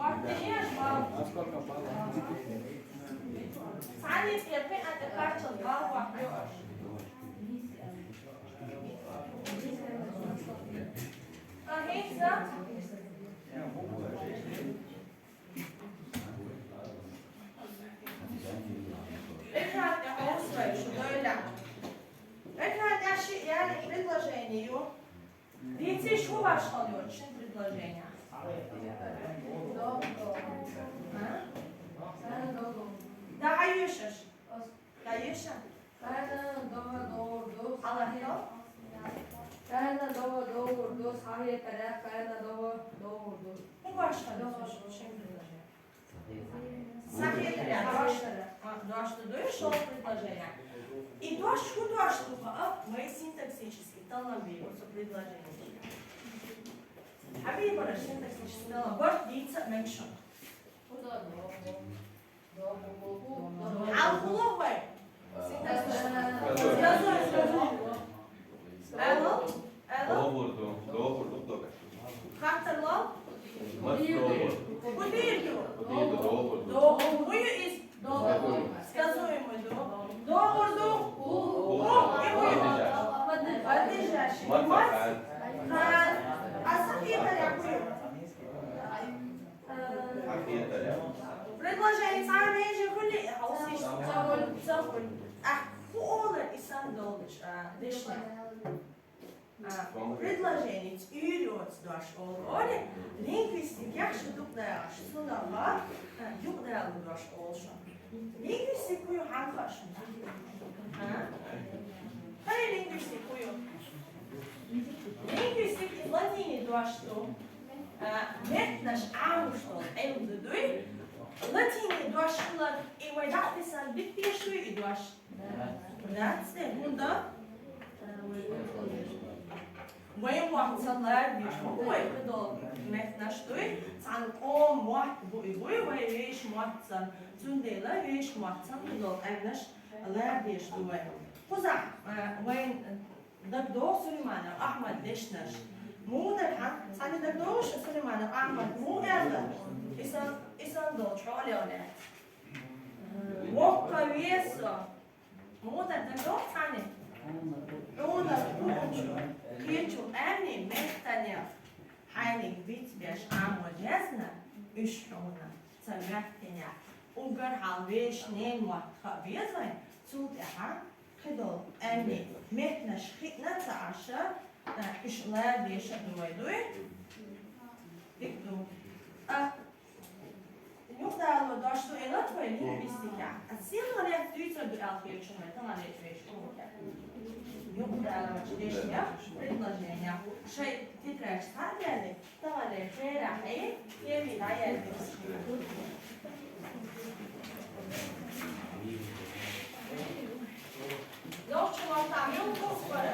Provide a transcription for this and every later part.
Вот ты ешь, мам. Сани тебе это картон, мам, вапьешь. Hepsi. Это auswählen, böyle. Это yani предложение. Видите, что başkalıyor için предложение? Daha yaşar. Daha yaşar. Allah yok. Kayna doğurdu, sahiye kadar kayna doğurdu. Bu başkalıyor için предложение. Sahiye kadar başkalıyor, что предложение. И дождь художества мои синтаксические талабируются предложения. حبيبي синтаксические талабируются меньше. الخلوة Hatırla. Doğruyu is сказуемый doğurdu. Подлежащий. А сахитаря предложение самое же были забыл. Холод и сандолыч лишнее. Предложение üyüyoruz daş olur. Lingvistik yaxşı duqdayaş. Sınava yuqdayalı daş olsun. Lingvistik kuyu hanqaşın? Hayır lingvistik kuyu. Lingvistik latini daştu. Metnaş ağuştol elde duy. Latini daşlar evaydaxtisan bittiği daş. That's bunda Моим вахталар бишмой кудол метнаштой сан о мот буй вай веш мотсан зундела веш мотсан кудол агнаш лар биштой хуза вайн дагдо Сулейманов Ахмад дешнаш мудер хан сани дагдо Сулейманов Ахмад мудер исан дол чолеоне вокка весо мудер дагдо сани Ona kuchu, kichu ani mettania, heilig vitbias amodesna, ustrona, zamertenia, ungar halvesh nemwa kavizai, zult gedol ani metna schitna taasha, ishlaar desha duidui. Dikdu. Juhtalo došlo enotvoje lingvistika, a silno nek tujca bi alfirčuma, tamo ne tveš uloga. Juhtalo čdešnja, предложения. Šai titraš sadjeli, tamo ne tvera jevi dajeli. Doćemo tam jungu skoro.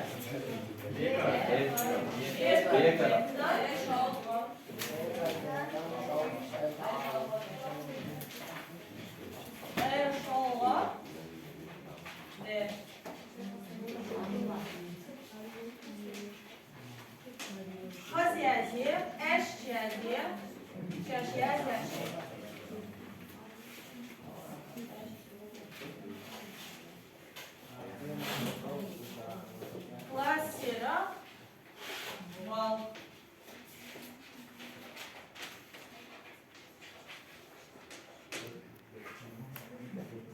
Хозяйки, эшчяги, чашьяги. Классера, вал.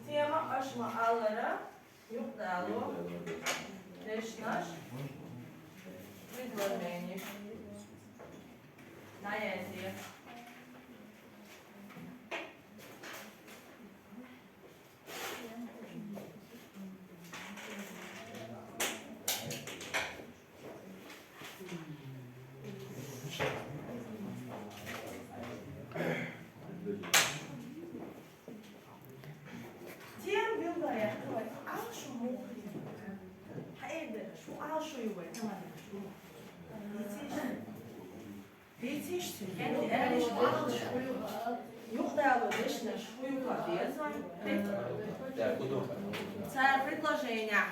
Тема aşmaları, yuqdalu, leşnaş, предложение. Наязие. Тем билдая, алшу мухри. Хайбер, шу алшу ювай, тамады. Видишь, yani eğer yuqdalu deshna shuyuka bezvan. Це предложение.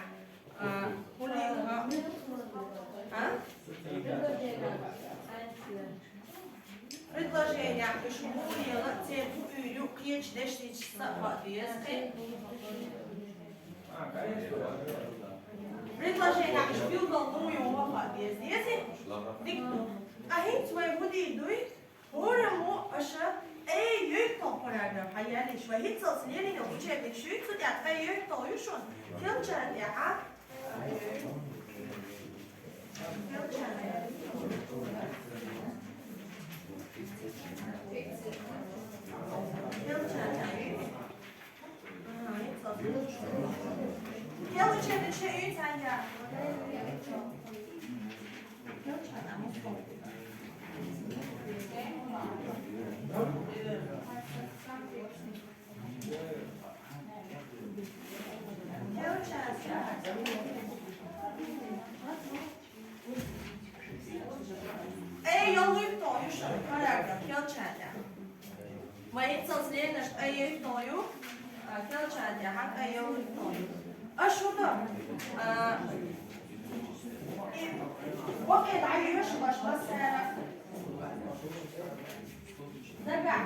предложение шмурила цепу юрю клеч дешнич соответствие. Предложение шпилдал мою соответствие. Ahint zwei Hudi durch, oder mo asha jöktal paragraf hayali şwa hiç salsın yok içeride şu tut ya jöktal yuşun. Kelçen ya ha. Kelçen ya. Kelçen de şey sen ya. Jag uttar ju paragraf kelchanya. Mai tsalslenas ay uttar ju kelchanya hak ay uttar ju. Ashuna وقت عيش باش بس نرجع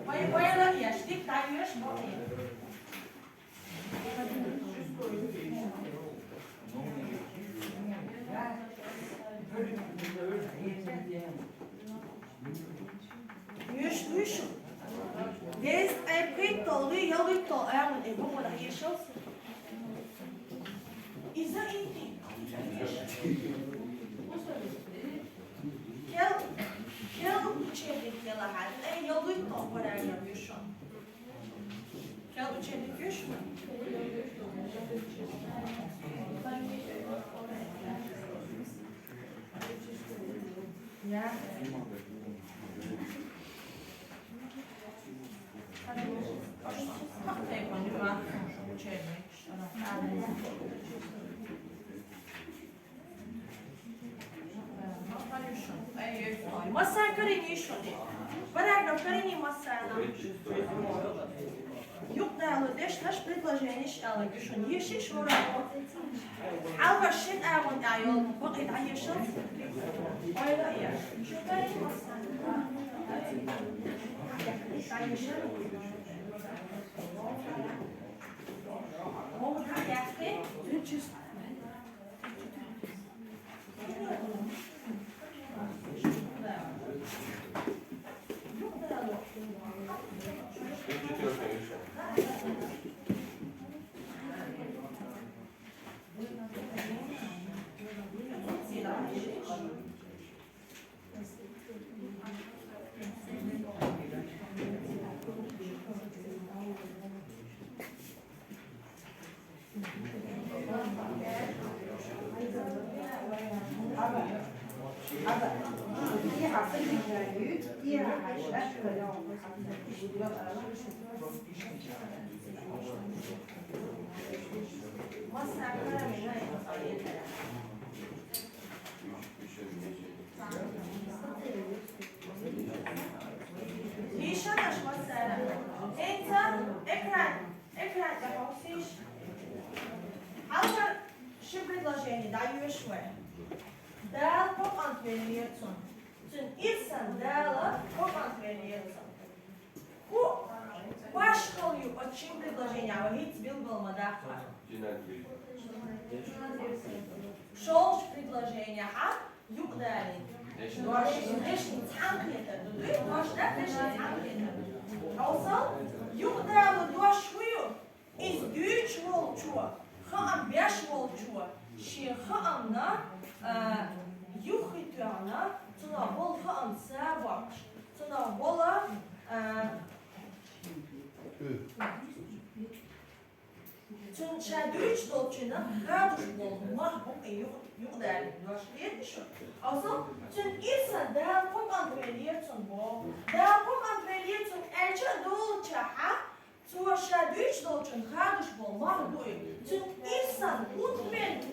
وين لا يشتيك تعيش بقي يش ديز ابيت طولي يلي طائع من ابو ولا يشوف اذا انت Kel içerik yalahat. Yolu toplar yapıyorsun. Kel içerik yapıyorsun. Ya. Масса кореней что ли? Параграф кореней масса. يقدر لديش نش предложение شغله بشون يشي شو راه حاول شيء أعمل عيال بقيت عيشة ولا يا شو كاري مسا عيشة هو حياتي ليش أنا شو مسألة؟ أنت اقرأ تفاصيل. حاول شو предложение даю шве. Дал по antverliyeton. Tün insan дала по antverliyeton. Bu baş konuyu açayım предложение, а hiç bilmeden Шоу предложение, а юг дали. Лишний танкета, дош да лишний танкета. Also юг дали дош хую из дюч волчуа, хаам беш волчуа, ши хаам на юхитуана, цуна вол хаам сабакш, цуна вола Toen zij Duits doltje gaat dus mag ook in jugendelijk was leert schon. Also toen is daar kom antwoordiert zo'n bal. Daar kom antwoordiert zo'n elke doltje ha. Toen zij Duits doltje gaat dus mag doen. Toen is dan ontwend.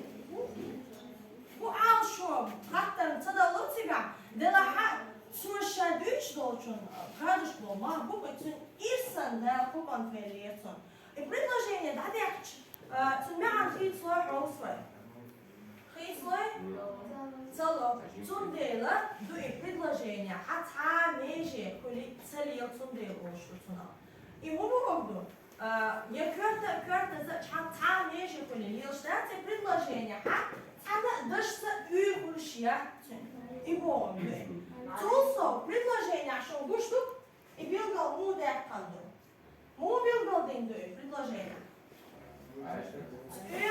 Hoe aan zo gaat dan tada lotsiga. De la ha. Toen zij Duits doltje gaat dus mag doen. Toen is dan daar kom antwoordiert zo'n. предложение, да, дядь, цумян фит слой роусвай. Хислой? Цело. Цундела дует предложение. Хаца меже, коли целил цунделу шуцуна. И умугду. Я карта за хаца меже, коли лилштате предложение. Хаца дашса уйхушья. И помни. Цулсо предложение, что гушту, и билгал мудер канду. Му билгал день дует предложение.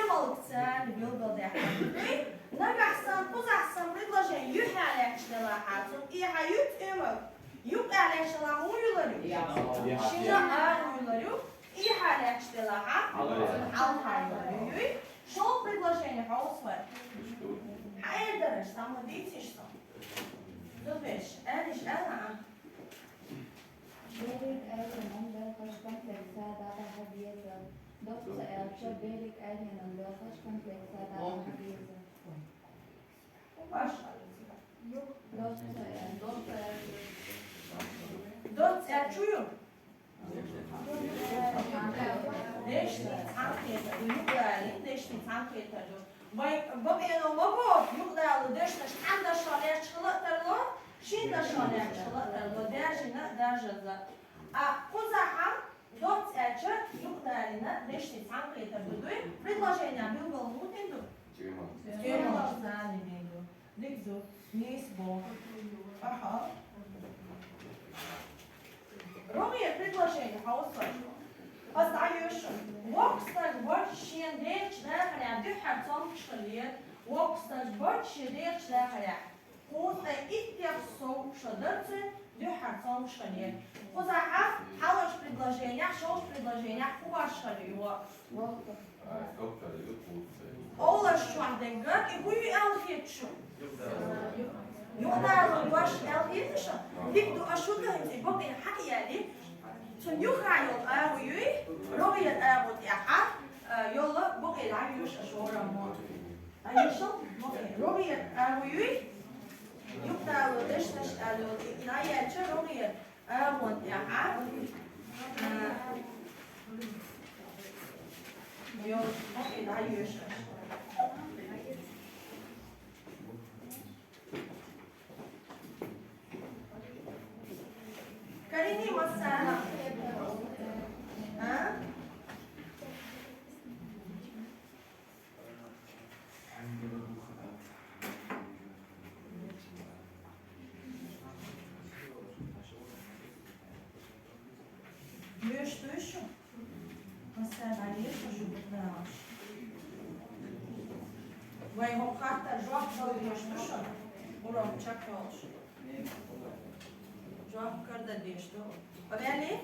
Умолкцан билгал день канду. نجحسن قزحسن предложение يحالك شلاحاتهم إيحايوت إمك يبقى على شلاحو يلريو شلاحو يلريو إيحالك شلاحات алхай يلريو شو предложение حوصفر حقدرش تعمل ديتيش صح دوبش أنيش أنا Berik eigen onwerkers complexa data gewezen. Dokter Elke Berik eigen onwerkers complexa data gewezen. Dort erçuyor. Deşti tanketa, yukarı deşti tanketa. Bak eno baba yukarı deşti anda şalaya çıkılatırlar, şimdi şalaya çıkılatırlar. Derjinde. A kuzaha dort erçu yukarı deşti tanketa budu. Предложение было мутинду. Тема знали менду. Дикзу низ бог. Ага. Ромия предложение хаосфа. Поздаюш. Вокстаж бот шендеч дахля духар том шалиет. Вокстаж бот шендеч дахля. Хоста иттер соу шадерцы духар том шалиет. Кузаха халаш предложение, шоу предложение, хубаш шалиет. Олаш шуанденгер и хуй алхетшу. يقدر واش الهيش ديكو اشوده انت بقي حقيقي تن يخايل اوي روي ابو تاعها يلا بقي لا يوش اشورا مو ايشو روي اوي يقدر دش دش الو لا ياتش روي ابو تاعها يلا بقي لا يوش Карини масана. А? Что еще? Масана, еще что-то. Vai rohkata job что? Урок чакалш. Job karda deşto. Öyle?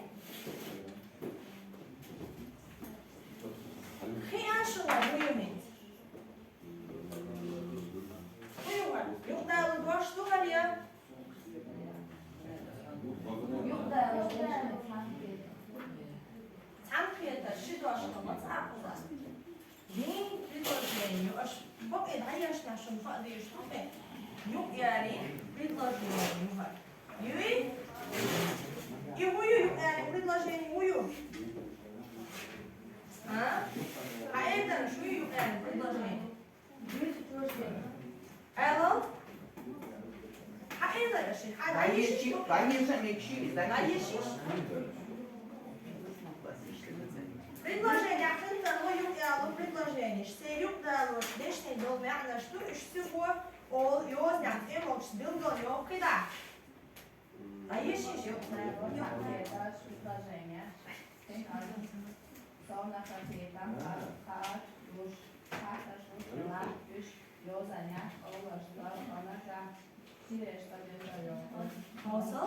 Khiyan şuna buyurun. Buyurun. Yok da doştu var ya. Yok da Tankiyata şu doştu matapla. Din предложение. Аж бог и даешь нашим ходишь, что Yok yani предложение. Юй? И хую yani предложение хую. А? А это что yani предложение? Алло? А это что? Конечно, мечи, да? Предложение, это хую ялу предложение. Что юг дало, дешний дол мягко, что всего ол ёзнят эмокс билгол ёкида. А есть еще? предложение. Солна хатета, хат, душ, хата, шутла, душ, ёзаня, олашта, онаша, тирешта, дежа, Nasıl?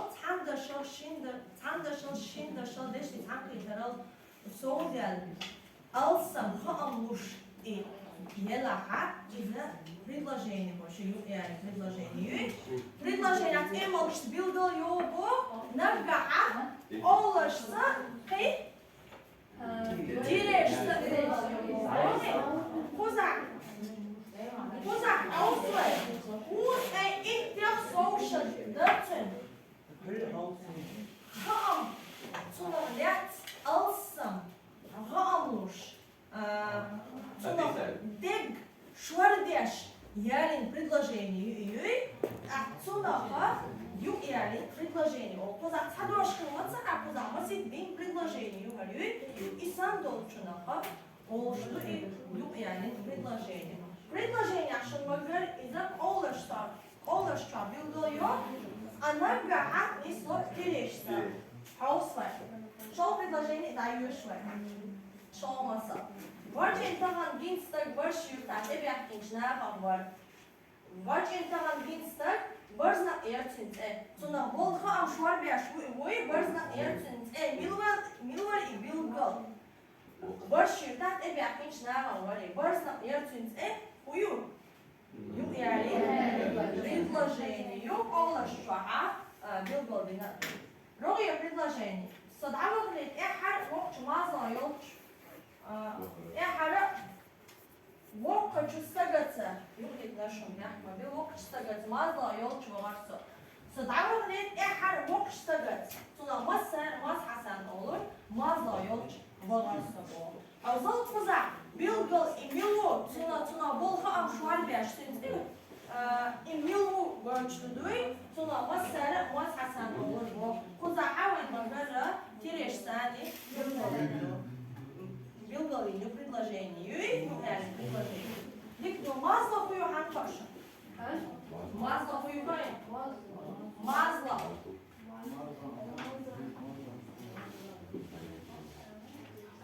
Tandaşıl şindaşıl deşti tankitaral soğudel alsam haamluş yelaha gibi предложение больше yani предложение. Предложение от эмокс билдал ёбо навгаха олашса хей тирешта Kuzak auswähl. Hoe hij in de social daten. Ham. Zonder let alsam. Hamlush. Zonder dig. Schwardesh. югдали предложение. Коза цадошкин ватса, а коза масит дин предложение югалю. И сам долчунаха олушту и югяли предложение. Предложение ашылмагар изак олашта билгылıyor. Она гахат и слот келешса. Хаусвай. Шо предложение даю швай. Шо маса. Варч интаган гинстаг варш юртат эбяк инчнаган вар. Варч интаган гинстаг варзна эрцинце. Сона болха ам швар бяш вой варзна эрцинце. Милвар и билгал. Варш юртат эбяк инчнаган вар. Варзна эрцинце. Ую. Ю яли предложение. Олашта билгал дина. Рогия предложение. صدعوا غلط احد وقت مازا يلش احد وقت استجدت يغلط نشم يحمى بوقت استجدت مازا يلش وغرسه صدعوا غلط احد وقت استجدت صنا مس حسن olur مازا يلش وغرسه او زلط فزع بيلقل إميلو صنا bolha am şual beştiniz değil mi? إميلو görçlüdüğü صنا مس حسن olur bu kuza haven magara Тереш сани, билгалиню предложению и реально предложению. Дикто масло хую ханпаша. Масло хую хай. Масло.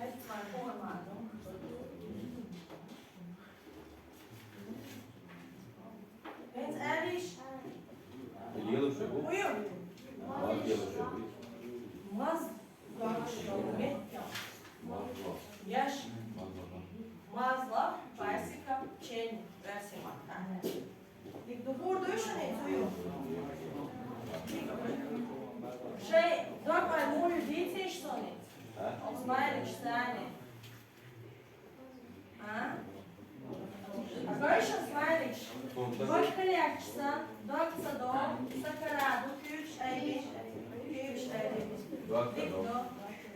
Это твой масло. Венц эриш. Хую. Масло. Меттан. Яш. Мазла, пасика, чень, версимата. Дик добур душане тую. Шей, докай молю дите что ли? Осмайлик штани. А? Агойшо смайлик. Башкалякчса, докса дом, сакараду, ключ, айбиш, ключ, айбиш.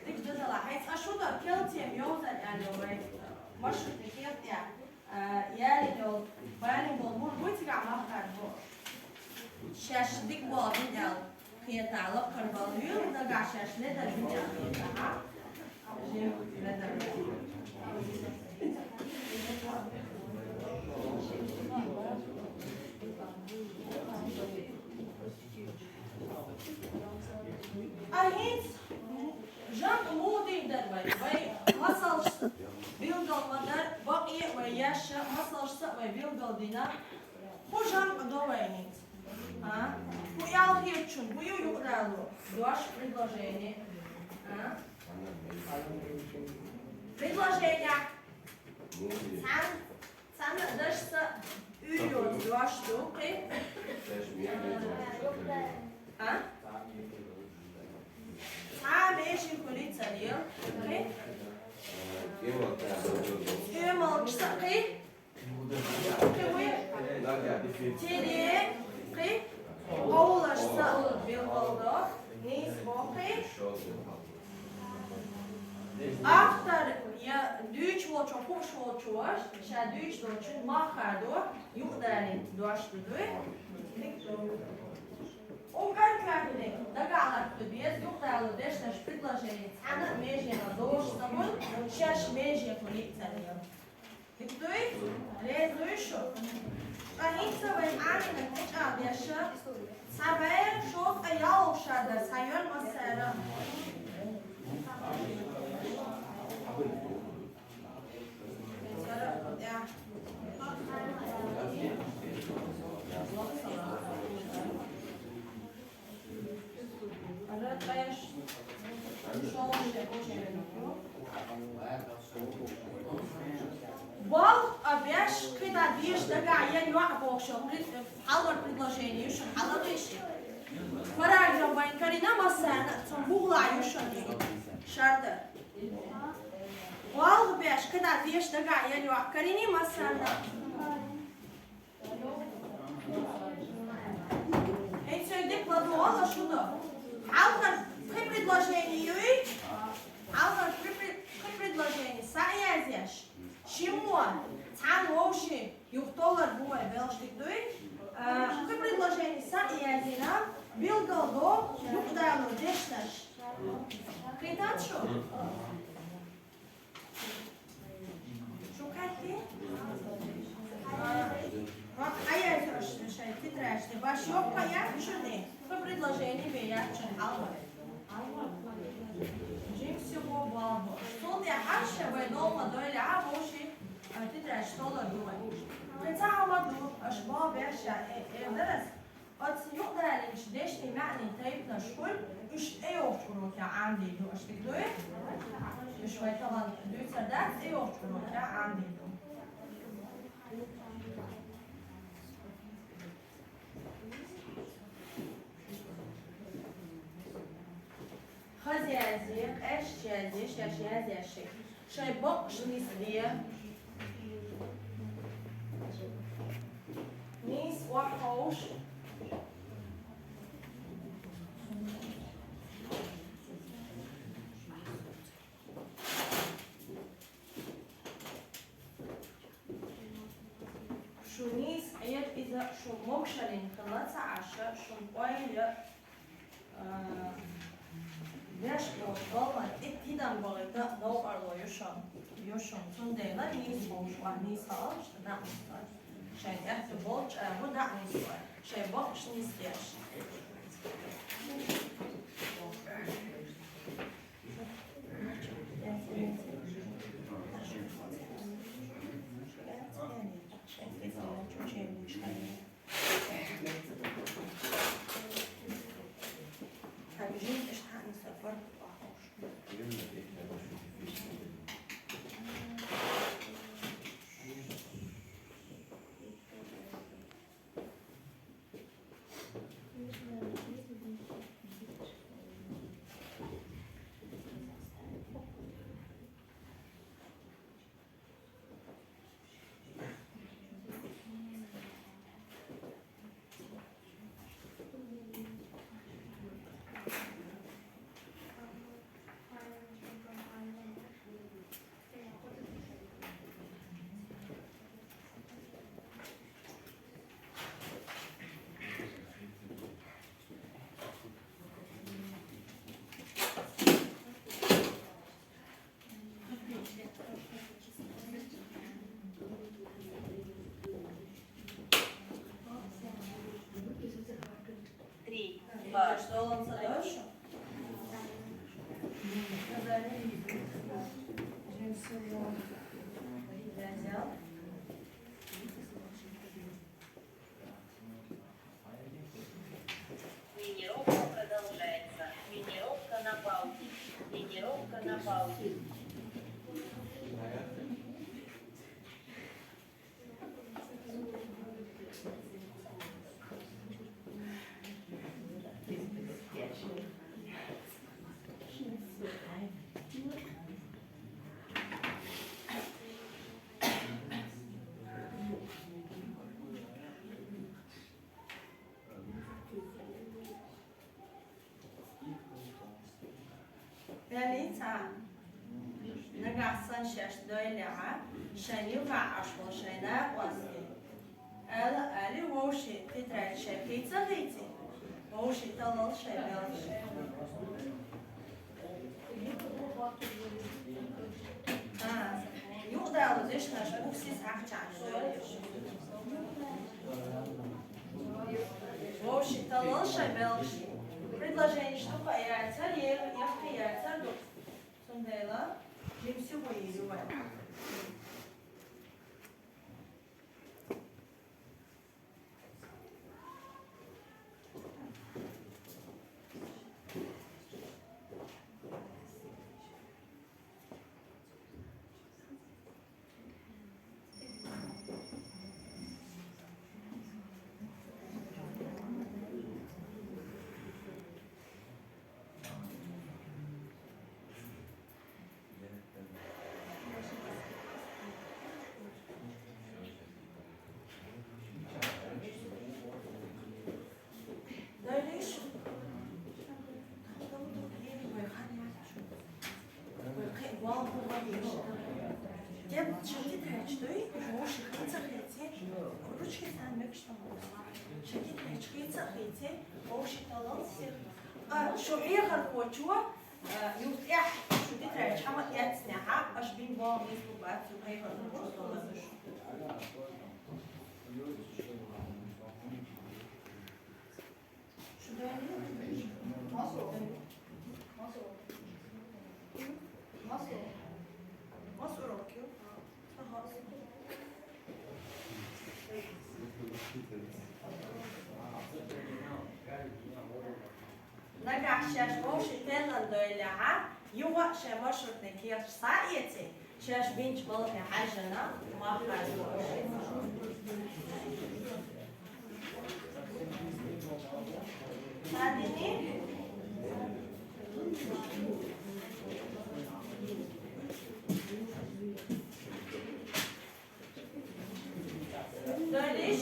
Дикто дала. Хайц ашуда келтием йозат алёвай. Машут келтия. Яли дол. Баяни бол мур буйтига махар бо. Шаш дик бол видел. Хиеталок карбалю, дага шаш леда видел. Ага. Жив леда. Ahit jam mudin dervay vay masalsh bilgal madar baqiy ve yasha masalshsa ve bilgal dina bu jam dovaynit. А? Bu yalhirchun, bu yuqralu. Dosh предложение. А? Предложение. Сам дашса үйрөт dosh туқи. А? Меши кулица дел. Кемал ксақи. Теде қи. Олашса билголдо. Нис боқи. After я дүйч волчо хуш волчуаш, ша дүйч волчун махардо юқдалин дуаштудуй. Он конкретный договор без юкталу дешнаш предложение цана межена дош самон шаш меже полиция. Диктуй резуйшо. Аница вен анина куча бяша сабер шов аял шада сайон масера. Бал обяж когда виш дага я не могу что халвар предложение что халвиш параграф банкарина масана цом буглаю что шарта бал обяж когда виш дага я не могу карини масана это декладывала что халвар предложение халвар предложение саязяш Шимон, цан воши, юхтолар буай велштик дуй. Предложение са и азина, билгал دو يقدر دشتش قيدات شو كاتي؟ А я это решаю, ты трэшь, ваш ёб понятно, что не? Вы предложение беят, что алва. Жим всего бабу. Что ты хаши, вы дома доили, а боши, ты трэшь, что ладу. Хотя ладу, аж бабу яша, درس. От يقدر دشتي معني تايبنا شكل مش ايوفرو كعندي دو اش تقدوي شوي طبعا دوتر درس ايوفرو كعندي دو خزيازي اش جازي شاشيازي اشي شاي بقش نسبية نيس وحوش شونيس ايات اذا شو موكشلين خلاص عشاء شو قوي ليش والله اتيدم بغيت دو ارلو يوشون تنديلا نيس بوش وانيس هاش نعم شاي احت بولش ابو نعم شاي بوش نيس ليش Что он задачу? Взял. Тренировка продолжается. Тренировка на паузе. Тренировка на паузе. Belita. Nagasan şaş doyla. Şeni va aşkol şena quasi. Ela ali woshi titra şey pizza viti. Woshi talal şey belş. Ha. يقدر ليش ناش بوكسي ساعة Вообще таланша белши. Предложение, что появится, я появится, сундела, им все поедет. Я шагит хайчтой, моши хайца хайце, ручки санмек что шагит хайч хайца хайце, моши таланси. شوعية خلقوتشوا يفتح شو تترى شو ما يتسنها أش بين بعض يسوقات شوعية خلقوتشوا شو ده مصر روكيو نجح شاش موش تلن دويلها يوق شماش رتنكير سايتي شاش بنش بلك حاجنا ما حاجوش هاديني دويليش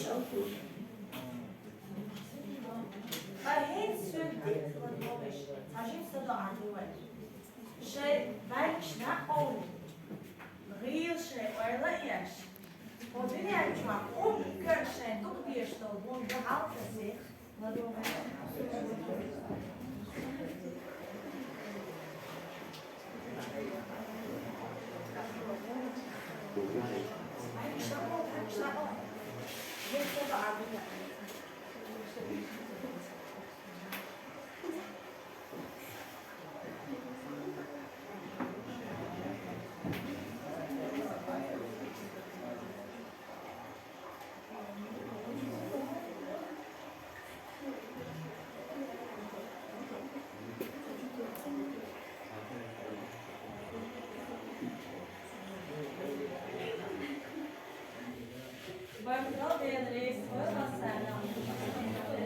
هين سوتي والنوبش عشان صدق عدوان شيء بالش نقول غير شيء ولا يش والدنيا جوا قوم كرشين تقديش تقول بعض السيخ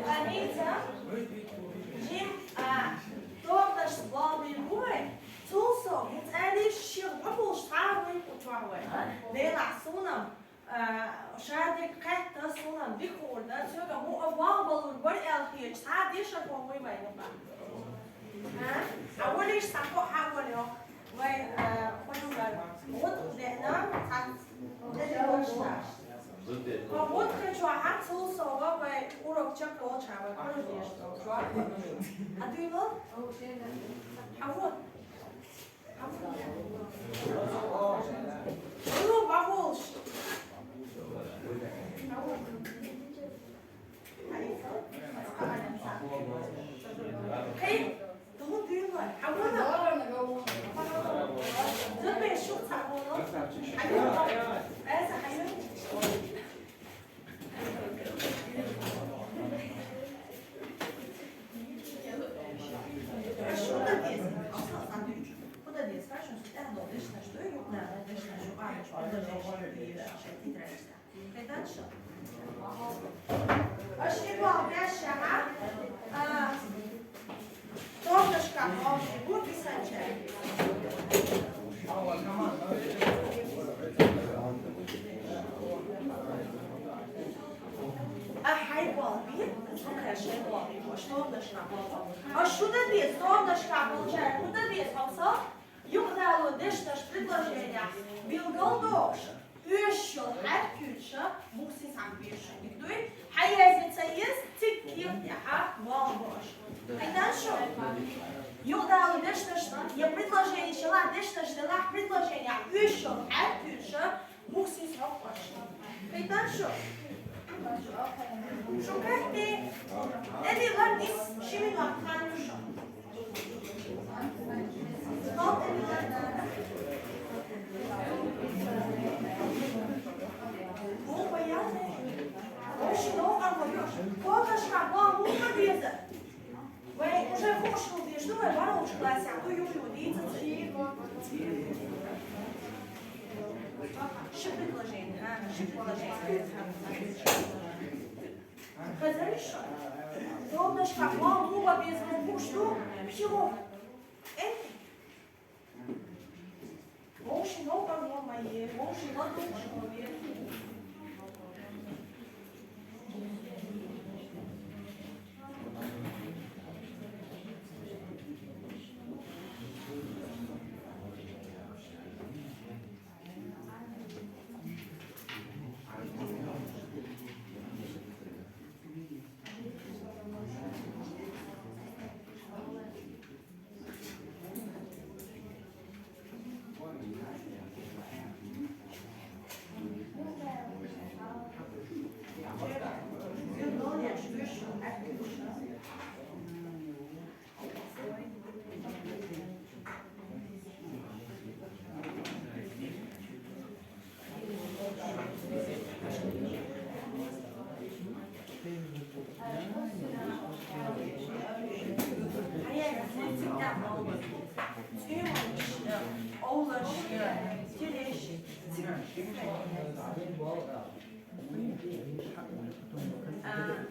Anita, Jim, toch dat is wel weer mooi. Zo, het eigenlijk is heel straal in het trouwen. De laatste شاید قطع سونم بیخورده چون مو اول بار الهیچ سادیش رو موی می‌نام. اولش سخت حوالی ها و خودم بود دهنم و بود که چون هر سال سووا و урок چه کار چه کار دیشت رو ادیلا حوال حوال باهوش Hey, don't do it. I wanna go. The best shoot I wanna. As I know.